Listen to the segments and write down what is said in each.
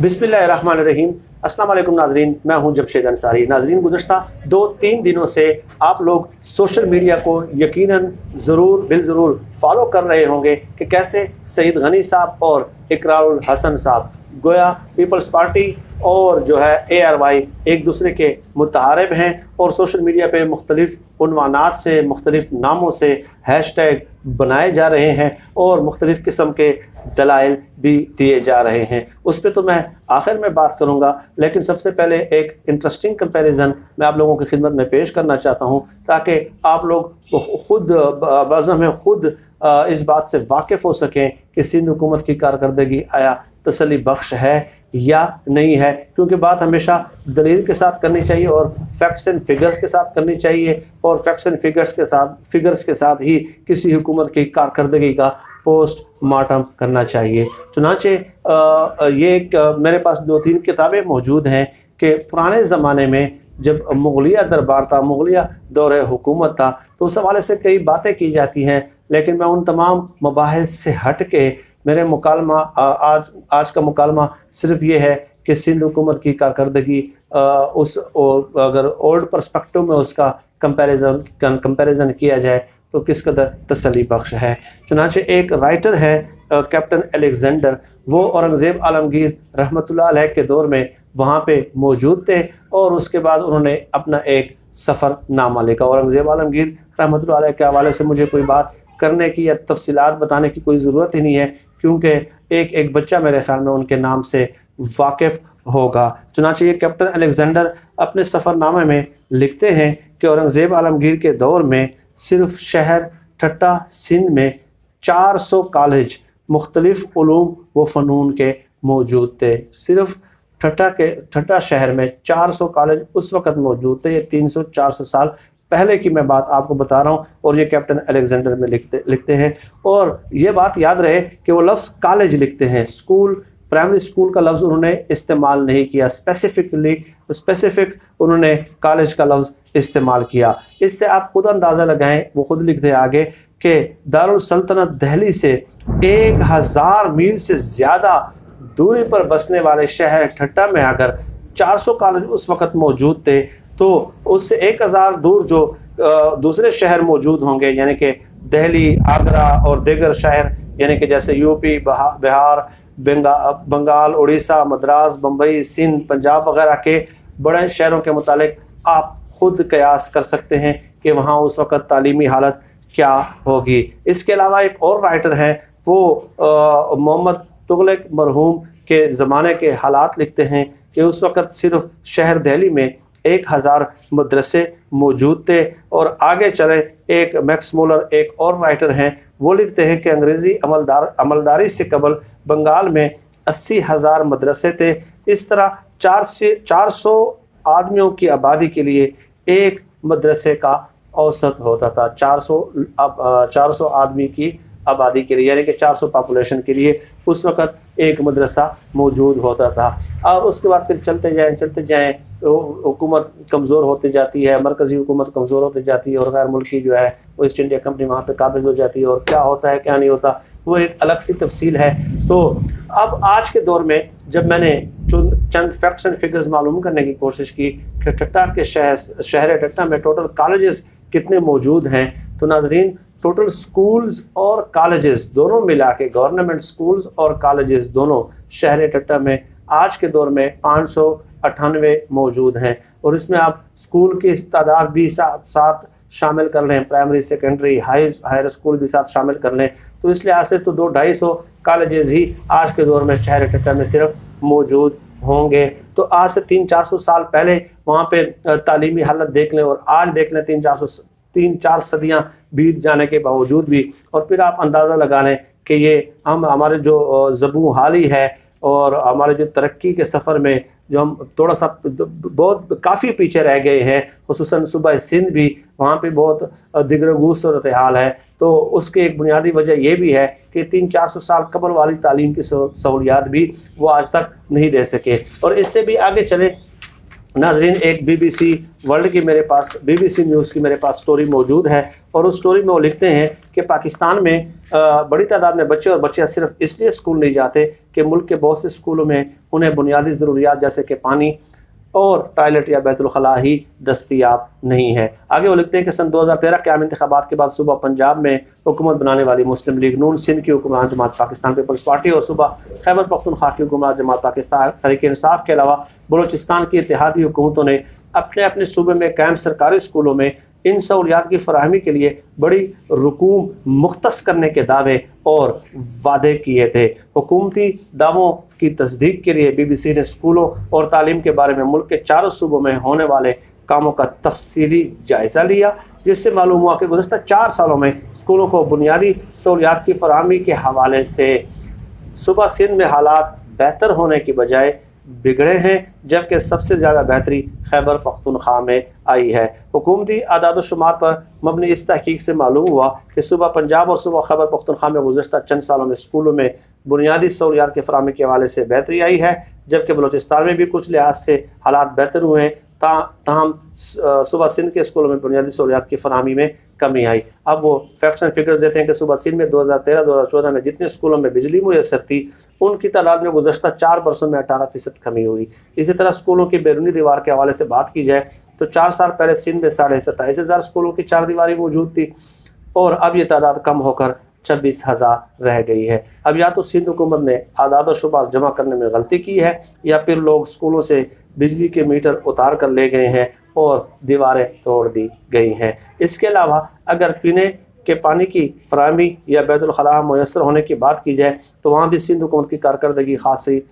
बिस्मिल्लाहिर्रहमानिर्रहीम। अस्सलाम वालेकुम नाजरीन, मैं हूं जमशेद अंसारी। नाजरीन, गुज़श्ता 2-3 दिनों से आप लोग सोशल मीडिया को यकीनन ज़रूर फॉलो कर रहे होंगे कि कैसे सईद गनी साहब और इकरारुल हसन साहब गोया पीपल्स पार्टी और जो है ARY एक दूसरे के मुतहारिब हैं और सोशल मीडिया पे मुख्तलिफ उन्वानात से, मुख्तलिफ नामों से हैशटैग बनाए जा रहे हैं और मुख्तलिफ़ किस्म के दलाइल भी दिए जा रहे हैं। उस पर तो मैं आखिर में बात करूँगा, लेकिन सबसे पहले एक इंटरेस्टिंग कंपैरिजन मैं आप लोगों की खिदमत में पेश करना चाहता हूँ ताकि आप लोग खुद बाज़म में खुद इस बात से वाकिफ़ हो सकें कि सिंध हुकूमत की कारकर्दगी आया तसल्ली बख्श है या नहीं है, क्योंकि बात हमेशा दलील के साथ करनी चाहिए और फैक्ट्स एंड फिगर्स के साथ करनी चाहिए और फैक्ट्स एंड फिगर्स के साथ ही किसी हुकूमत की कारकर्दगी का पोस्ट मार्टम करना चाहिए। चुनांचे ये मेरे पास 2-3 किताबें मौजूद हैं कि पुराने ज़माने में जब मुगलिया दरबार था, मुगलिया दौर हुकूमत था, तो उस हवाले से कई बातें की जाती हैं, लेकिन मैं उन तमाम मबाहिस से हट के मेरे मुकालमा आज का मुकालमा सिर्फ ये है कि सिंध हुकूमत की कारकर्दगी अगर ओल्ड पर्सपेक्टिव में उसका कंपैरिजन किया जाए तो किस कदर तसल्ली बख्श है। चुनांचे एक राइटर है कैप्टन अलेक्जेंडर, वो औरंगज़ेब आलमगीर रहमतुल्लाह अलैह के दौर में वहाँ पे मौजूद थे और उसके बाद उन्होंने अपना एक सफ़रनामा लिखा। औरंगज़ेब आलमगीर रहमतुल्लाह अलैह के हवाले से मुझे कोई बात करने की या तफसीलात बताने की कोई ज़रूरत ही नहीं है, क्योंकि एक बच्चा मेरे ख्याल में उनके नाम से वाकिफ़ होगा। चुनांचे ये कैप्टन अलेक्जेंडर अपने सफ़रनामे में लिखते हैं कि औरंगज़ेब आलमगीर के दौर में सिर्फ शहर ठट्टा सिंध में 400 कॉलेज मुख्तलिफ उलूम व फ़नून के मौजूद थे। सिर्फ ठट्टा शहर में 400 कॉलेज उस वक़्त मौजूद थे। ये 300-400 साल पहले की मैं बात आपको बता रहा हूँ और ये कैप्टन अलेक्जेंडर में लिखते हैं। और ये बात याद रहे कि वो लफ्ज़ कॉलेज लिखते हैं, स्कूल, प्राइमरी स्कूल का लफ्ज़ उन्होंने इस्तेमाल नहीं किया, स्पेसिफिक उन्होंने कॉलेज का लफ्ज़ इस्तेमाल किया। इससे आप खुद अंदाज़ा लगाएं, वो खुद लिखते हैं आगे कि दारुल सल्तनत दिल्ली से 1000 मील से ज़्यादा दूरी पर बसने वाले शहर ठट्टा में अगर 400 कॉलेज उस वक़्त मौजूद थे तो उससे 1000 दूर जो दूसरे शहर मौजूद होंगे, यानी कि दिल्ली, आगरा और दीगर शहर, यानी कि जैसे यूपी, बिहार, बंगाल, उड़ीसा, मद्रास, बम्बई, सिंध, पंजाब वगैरह के बड़े शहरों के मुतालिक आप खुद कयास कर सकते हैं कि वहाँ उस वक़्त तालीमी हालत क्या होगी। इसके अलावा एक और राइटर हैं, वो मोहम्मद तुगलक मरहूम के ज़माने के हालात लिखते हैं कि उस वक़्त सिर्फ शहर दिल्ली में 1000 मदरसे मौजूद थे। और आगे चले एक मैक्स मूलर एक और राइटर हैं, वो लिखते हैं कि अंग्रेज़ी अमलदारी से कबल बंगाल में 80,000 मदरसे थे। इस तरह 400 आदमियों की आबादी के लिए एक मदरसे का औसत होता था। 400 आदमी की आबादी के लिए, यानी कि 400 पॉपुलेशन के लिए उस वक़्त एक मदरसा मौजूद होता था। और उसके बाद फिर चलते जाएँ हुकूमत कमज़ोर होती जाती है, मरकज़ी हुकूमत कमज़ोर होती जाती है और गैर मुल्की जो है वो ईस्ट इंडिया कंपनी वहाँ पे काबिज़ हो जाती है, और क्या होता है क्या नहीं होता वो एक अलग सी तफसील है। तो अब आज के दौर में जब मैंने चंद फैक्ट्स एंड फिगर्स मालूम करने की कोशिश की कि ठट्टा के शहर ठट्टा में टोटल कॉलेजेस कितने मौजूद हैं, तो नाजरीन टोटल स्कूल्स और कॉलेजेस दोनों मिला के, गवर्नमेंट स्कूल्स और कॉलेजेस दोनों शहर ठट्टा में आज के दौर में 598 मौजूद हैं। और इसमें आप स्कूल की तादाद भी साथ शामिल कर लें, प्राइमरी, सेकेंडरी, हायर स्कूल भी साथ शामिल कर लें, तो इस लिहाज से तो 200-250 कॉलेजेस ही आज के दौर में शहर ठट्टा में सिर्फ मौजूद होंगे। तो आज से 300-400 साल पहले वहाँ पे तालीमी हालत देख लें और आज देख लें, 3-4 सदियाँ बीत जाने के बावजूद भी, और फिर आप अंदाज़ा लगा लें कि ये हमारे जो ज़बू हाली है और हमारे जो तरक्की के सफ़र में जो हम थोड़ा सा बहुत काफ़ी पीछे रह गए हैं, खुसूसन सूबा सिंध भी वहाँ पे बहुत दिगरगूस सूरत हाल है। तो उसकी एक बुनियादी वजह यह भी है कि 300-400 साल कबल वाली तालीम की सहूलियात भी वो आज तक नहीं दे सके। और इससे भी आगे चले नाजरीन, एक BBC वर्ल्ड की मेरे पास, BBC न्यूज़ की मेरे पास स्टोरी मौजूद है और उस स्टोरी में वो लिखते हैं कि पाकिस्तान में बड़ी तादाद में बच्चे और बच्चियाँ सिर्फ इसलिए स्कूल नहीं जाते कि मुल्क के बहुत से स्कूलों में उन्हें बुनियादी ज़रूरियात जैसे कि पानी और टॉयलेट या बैतुल खला ही दस्तयाब नहीं है। आगे वो लिखते हैं कि सन 2013 के आम इंतखाबात के बाद सुबह पंजाब में हुकूमत बनाने वाली मुस्लिम लीग नून, सिंध की हुक्मरान जमात पाकिस्तान पीपल्स पार्टी और सुबह खैबर पख्तूनख्वा की हुक्मरान जमात पाकिस्तान तहरीक इंसाफ के अलावा बलोचिस्तान की इत्तेहादी हुकूमतों ने अपने अपने सूबे में कायम सरकारी स्कूलों में इन सहूलियात की फराहमी के लिए बड़ी रकूम मुख्तस करने के दावे और वादे किए थे। हुकूमती दावों की तस्दीक के लिए BBC ने स्कूलों और तालीम के बारे में मुल्क के चारों सूबों में होने वाले कामों का तफसीली जायज़ा लिया, जिससे मालूम हुआ कि गुज़श्ता 4 सालों में स्कूलों को बुनियादी सहूलियात की फराहमी के हवाले से सूबा सिंध में हालात बेहतर होने की बजाय बिगड़े हैं, जबकि सबसे ज़्यादा बेहतरी खैबर पख्तूनख्वा में आई है। हुकूमती आदाद शुमार पर मबनी इस तहकीक से मालूम हुआ कि सूबा पंजाब और सूबा खैबर पख्तूनख्वा में गुज़श्ता चंद सालों में स्कूलों में बुनियादी सहूलियात की फराहमी के हवाले से बेहतरी आई है, जबकि बलोचिस्तान में भी कुछ लिहाज से हालात बेहतर हुए हैं। ताहम सूबा सिंध के स्कूलों में बुनियादी सहूलियात की फराहमी में कमी आई। अब वो फैक्ट्स एंड फिगर्स देते हैं कि सूबा सिंध में 2013-2014 में जितने स्कूलों में बिजली मुयसर थी, उनकी तादाद में गुज़श्ता 4 बरसों में 18% कमी हुई। इसी तरह स्कूलों की बैरूनी दीवार के हवाले से बात की जाए तो 4 साल पहले सिंध में 27,500 स्कूलों की 4 दीवारी मौजूद थी और अब ये तादाद कम होकर 26,000 रह गई है। अब या तो सिंध हुकूमत ने आदाद शुमार जमा करने में गलती की है या फिर लोग स्कूलों से बिजली के मीटर उतार कर ले गए हैं और दीवारें तोड़ दी गई हैं। इसके अलावा अगर पीने के पानी की फराहमी या बैतुल खला मुयसर होने की बात की जाए तो वहाँ भी सिंध हुकूमत की कारकर्दगी खासी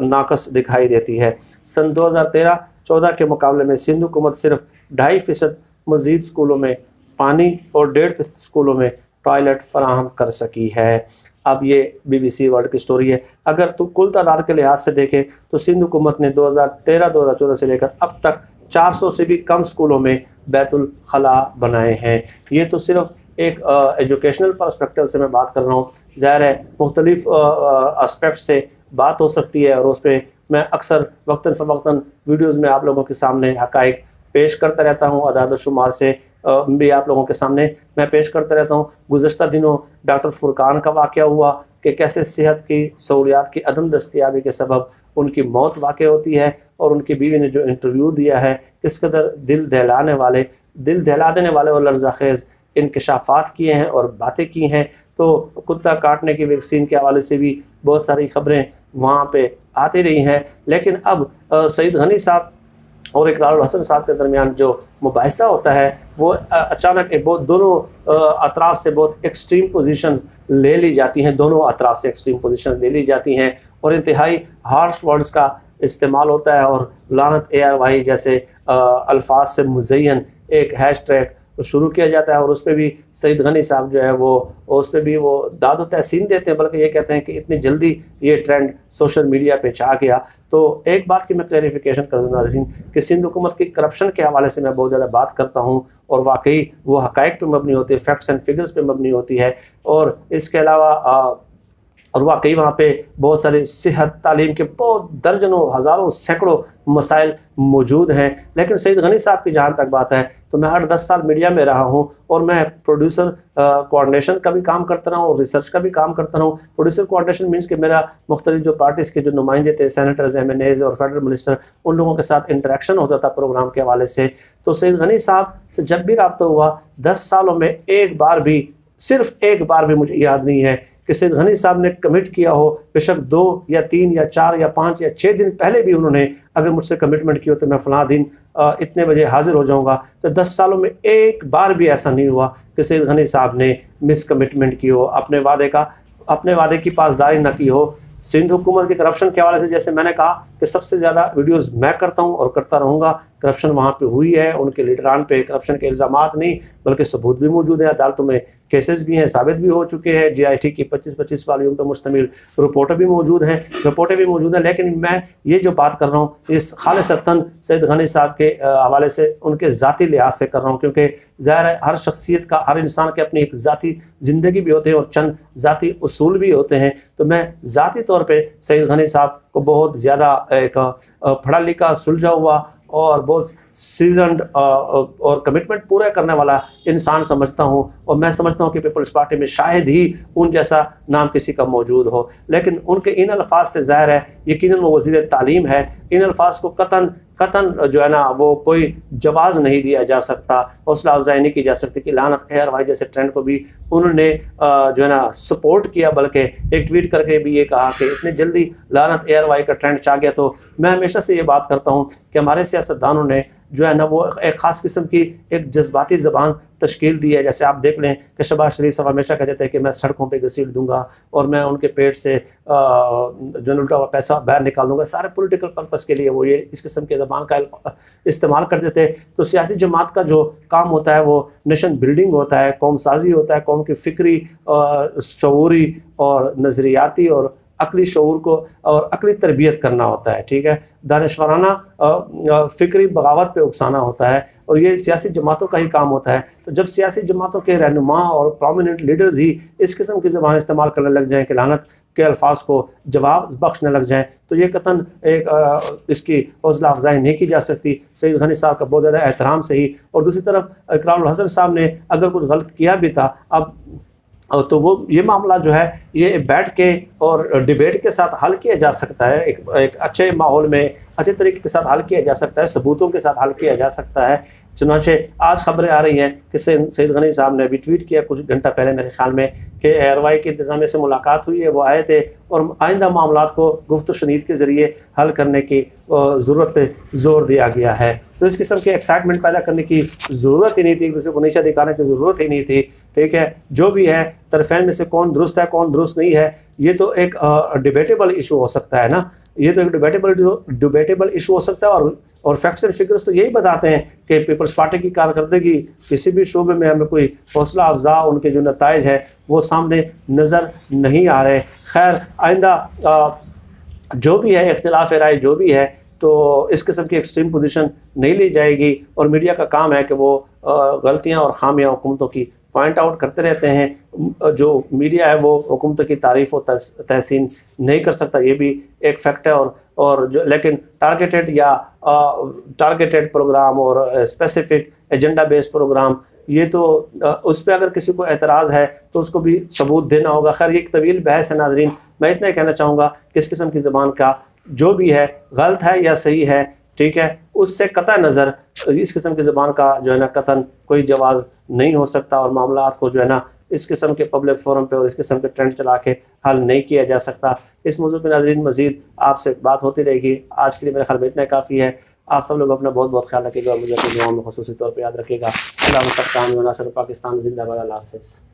नाकस दिखाई देती है। सन 2013-14 के मुकाबले में सिंध हुकूमत सिर्फ 2.5% मज़ीद स्कूलों में पानी और 1.5% स्कूलों में टॉयलेट फराहम कर सकी है। अब ये BBC वर्ल्ड की स्टोरी है। अगर तो कुल तादाद के लिहाज से देखें तो सिंध हुकूमत ने 2013-2014 से लेकर अब तक 400 से भी कम स्कूलों में बैतुल खला बनाए हैं। ये तो सिर्फ एक एजुकेशनल पर्सपेक्टिव से मैं बात कर रहा हूँ। ज़ाहिर है मुख्तलिफ एस्पेक्ट से बात हो सकती है और उस पर मैं अक्सर वक्तन फ़वक्तन वीडियोज़ में आप लोगों के सामने हक़ाइक़ पेश करता रहता हूँ। आदाद शुमार से भी आप लोगों के सामने मैं पेश करता रहता हूँ। गुज़श्ता दिनों डॉक्टर फुरकान का वाक़या हुआ कि कैसे सेहत की सहूलियात की अदम दस्तियाबी के सबब उनकी मौत वाक़ होती है और उनकी बीवी ने जो इंटरव्यू दिया है किस कदर दिल दहला देने वाले और लर्ज़ाखेज़ इंकशाफात किए हैं और बातें की हैं। तो कुत्ता काटने की वैक्सीन के हवाले से भी बहुत सारी ख़बरें वहाँ पे आती रही हैं, लेकिन अब सईद गनी साहब और इकरारुल हसन साहब के दरमियान जो मुबाहिसा होता है वो अचानक एक बहुत दोनों अतराफ़ से बहुत एक्सट्रीम पोजीशंस ले ली जाती हैं, दोनों अतराफ़ से एक्सट्रीम पोजीशंस ले ली जाती हैं और इंतहाई हार्श वर्ड्स का इस्तेमाल होता है और लानत ARY जैसे अल्फाज से मुज़य्यन एक हैशटैग शुरू किया जाता है और उस पर भी सईद गनी साहब जो है वो उस पर भी वो दाद व तहसीन देते हैं, बल्कि ये कहते हैं कि इतनी जल्दी ये ट्रेंड सोशल मीडिया पे छा गया। तो एक बात की मैं क्लैरिफिकेशन कर दूँ नाज़रीन कि सिंध हुकूमत की करप्शन के हवाले से मैं बहुत ज़्यादा बात करता हूँ और वाकई वो हक़ाइक़ पे मबनी होती है, फैक्ट्स एंड फिगर्स पे मबनी होती है और इसके अलावा और वाकई वहाँ पे बहुत सारे सेहत तालीम के बहुत दर्जनों हज़ारों सैकड़ों मसाइल मौजूद हैं। लेकिन सईद गनी साहब की जहाँ तक बात है तो मैं 8-10 साल मीडिया में रहा हूँ और मैं प्रोड्यूसर कोऑर्डिनेशन का भी काम करता रहा हूँ और रिसर्च का भी काम करता रहा हूँ। प्रोड्यूसर कोऑर्डिनेशन मीन्स कि मेरा मुख्तलिफ जो पार्टीज़ के जो नुमाइंदे थे, सेनेटर्स, MNAs और फेडरल मिनिस्टर, उन लोगों के साथ इंटरेक्शन होता था प्रोग्राम के हवाले से। तो सईद गनी साहब से जब भी रब्ता हुआ 10 सालों में एक बार भी, सिर्फ एक बार भी मुझे याद नहीं है कि सईद गनी साहब ने कमिट किया हो, बेशक 2 या 3 या 4 या 5 या 6 दिन पहले भी उन्होंने अगर मुझसे कमिटमेंट की हो तो मैं फ़लाँ दिन इतने बजे हाजिर हो जाऊंगा, तो 10 सालों में एक बार भी ऐसा नहीं हुआ कि सईद गनी साहब ने मिस कमिटमेंट की हो, अपने वादे की पासदारी न की हो। सिंध हुकूमत के करप्शन के हवाले से जैसे मैंने कहा कि सबसे ज़्यादा वीडियोस मैं करता हूं और करता रहूँगा। करप्शन वहाँ पे हुई है, उनके लीडरान पे करप्शन के इल्ज़ामात नहीं बल्कि सबूत भी मौजूद हैं, अदालतों में केसेस भी हैं, साबित भी हो चुके हैं। GIT की 25-25 वाल्यूम पर मुश्तमिल रिपोर्टें भी मौजूद हैं। लेकिन मैं ये जो बात कर रहा हूँ इस खालिसतन सईद गनी साहब के हवाले से उनके ज़ाती लिहाज से कर रहा हूँ, क्योंकि ज़ाहिर है हर शख्सियत का, हर इंसान के अपनी एक ज़ाती ज़िंदगी भी होते हैं और चंद ज़ाती उसूल भी होते हैं। तो मैं ज़ाती तौर पर सईद गनी साहब को बहुत ज़्यादा एक पढ़ा लिखा, सुलझा हुआ और बहुत सीजनड और कमिटमेंट पूरा करने वाला इंसान समझता हूँ, और मैं समझता हूँ कि पीपल्स पार्टी में शायद ही उन जैसा नाम किसी का मौजूद हो। लेकिन उनके इन अल्फाज से ज़ाहिर है यकीनन वो वज़ीर तालीम है। इन अल्फाज को कतन जो है ना वो कोई जवाज़ नहीं दिया जा सकता, हौसला अफजाई नहीं की जा सकती कि लानत एयरवाई जैसे ट्रेंड को भी उन्होंने जो है ना सपोर्ट किया, बल्कि एक ट्वीट करके भी ये कहा कि इतनी जल्दी लानत एयरवाई का ट्रेंड छा गया। तो मैं हमेशा से ये बात करता हूँ कि हमारे सियासतदानों ने जो है ना वो एक ख़ास किस्म की एक जज्बाती ज़बान तश्कील दी है। जैसे आप देख लें कि शहबाज शरीफ साहब हमेशा कहते थे कि मैं सड़कों पे घसीट दूंगा और मैं उनके पेट से जो लुटा हुआ पैसा बाहर निकाल दूंगा, सारे पॉलिटिकल पर्पस के लिए वो ये इस किस्म के ज़बान का इस्तेमाल करते थे। तो सियासी जमात का जो काम होता है वो नेशन बिल्डिंग होता है, कौम साजी होता है, कौम की फ़िक्री शऊरी और नज़रियाती और अकली शऊर को और अकली तरबियत करना होता है। ठीक है, दानिशवराना फ़िक्री बगावत पे उकसाना होता है, और ये सियासी जमातों का ही काम होता है। तो जब सियासी जमातों के रहनुमा और प्रोमिनेंट लीडर्स ही इस किस्म की ज़बान इस्तेमाल करने लग जाएँ कि लानत के अल्फाज को जवाब बख्शने लग जाएँ, तो ये कतन एक इसकी हौसला अफजाई नहीं की जा सकती। सईद गनी साहब का बहुत ज़्यादा एहतराम से ही, और दूसरी तरफ इकरारुल हसन साहब ने अगर कुछ गलत किया भी था अब तो वो ये मामला जो है ये बैठ के और डिबेट के साथ हल किया जा सकता है, एक अच्छे माहौल में अच्छे तरीके के साथ हल किया जा सकता है, सबूतों के साथ हल किया जा सकता है। चुनांचे आज खबरें आ रही हैं कि सईद गनी साहब ने भी ट्वीट किया कुछ घंटा पहले मेरे ख्याल में कि एयरवाई के इंतज़ामिया से मुलाकात हुई है, वो आए थे और आइंदा मामलात को गुफ्त शनीद के ज़रिए हल करने की ज़रूरत पे जोर दिया गया है। तो इस किस्म की एक्साइटमेंट पैदा करने की ज़रूरत ही नहीं थी, एक दूसरे को नीचा दिखाने की ज़रूरत ही नहीं थी। ठीक है, जो भी है तरफेन में से कौन दुरुस्त है कौन दुरुस्त नहीं है, ये तो एक डिबेटेबल इशू हो सकता है ना, ये तो एक डिबेटेबल इशू हो सकता है। और फैक्ट्स एंड फिगर्स तो यही बताते हैं कि पीपल्स पार्टी की कारकर्दगी किसी भी शोबे में हमें कोई हौसला अफजा उनके जो नताइज है वो सामने नज़र नहीं आ रहे। खैर आइंदा जो भी है इख्तिलाफ राय जो भी है, तो इस किस्म की एक्सट्रीम पोजीशन नहीं ली जाएगी, और मीडिया का काम है कि वो गलतियां और खामियां हुकूमतों की पॉइंट आउट करते रहते हैं। जो मीडिया है वो हुकूमत की तारीफ़ और तहसीन नहीं कर सकता, ये भी एक फैक्ट है। और जो लेकिन टारगेटेड प्रोग्राम और स्पेसिफिक एजेंडा बेस्ड प्रोग्राम, ये तो उस पर अगर किसी को एतराज़ है तो उसको भी सबूत देना होगा। खैर ये एक तवील बहस है नाज़रीन, मैं इतना ही कहना चाहूँगा कि इस किस्म की ज़बान का जो भी है गलत है या सही है, ठीक है, उससे कतई नज़र इस किस्म की ज़बान का जो है ना कतन कोई जवाज़ नहीं हो सकता, और मामलात को जो है ना इस किस्म के पब्लिक फोरम पे और इस किस्म के ट्रेंड चला के हल नहीं किया जा सकता। इस मौजूद पर नाज़रीन मज़ीद आपसे बात होती रहेगी। आज के लिए मेरे ख्याल में इतना काफ़ी है। आप सब लोग अपना बहुत बहुत ख्याल रखिएगा और मुझे अपनी दुआओं में ख़ुसूसी तौर पर याद रखिएगा। अल्लाह पाकिस्तान जिंदाबाद। अल्लाह हाफ़िज़।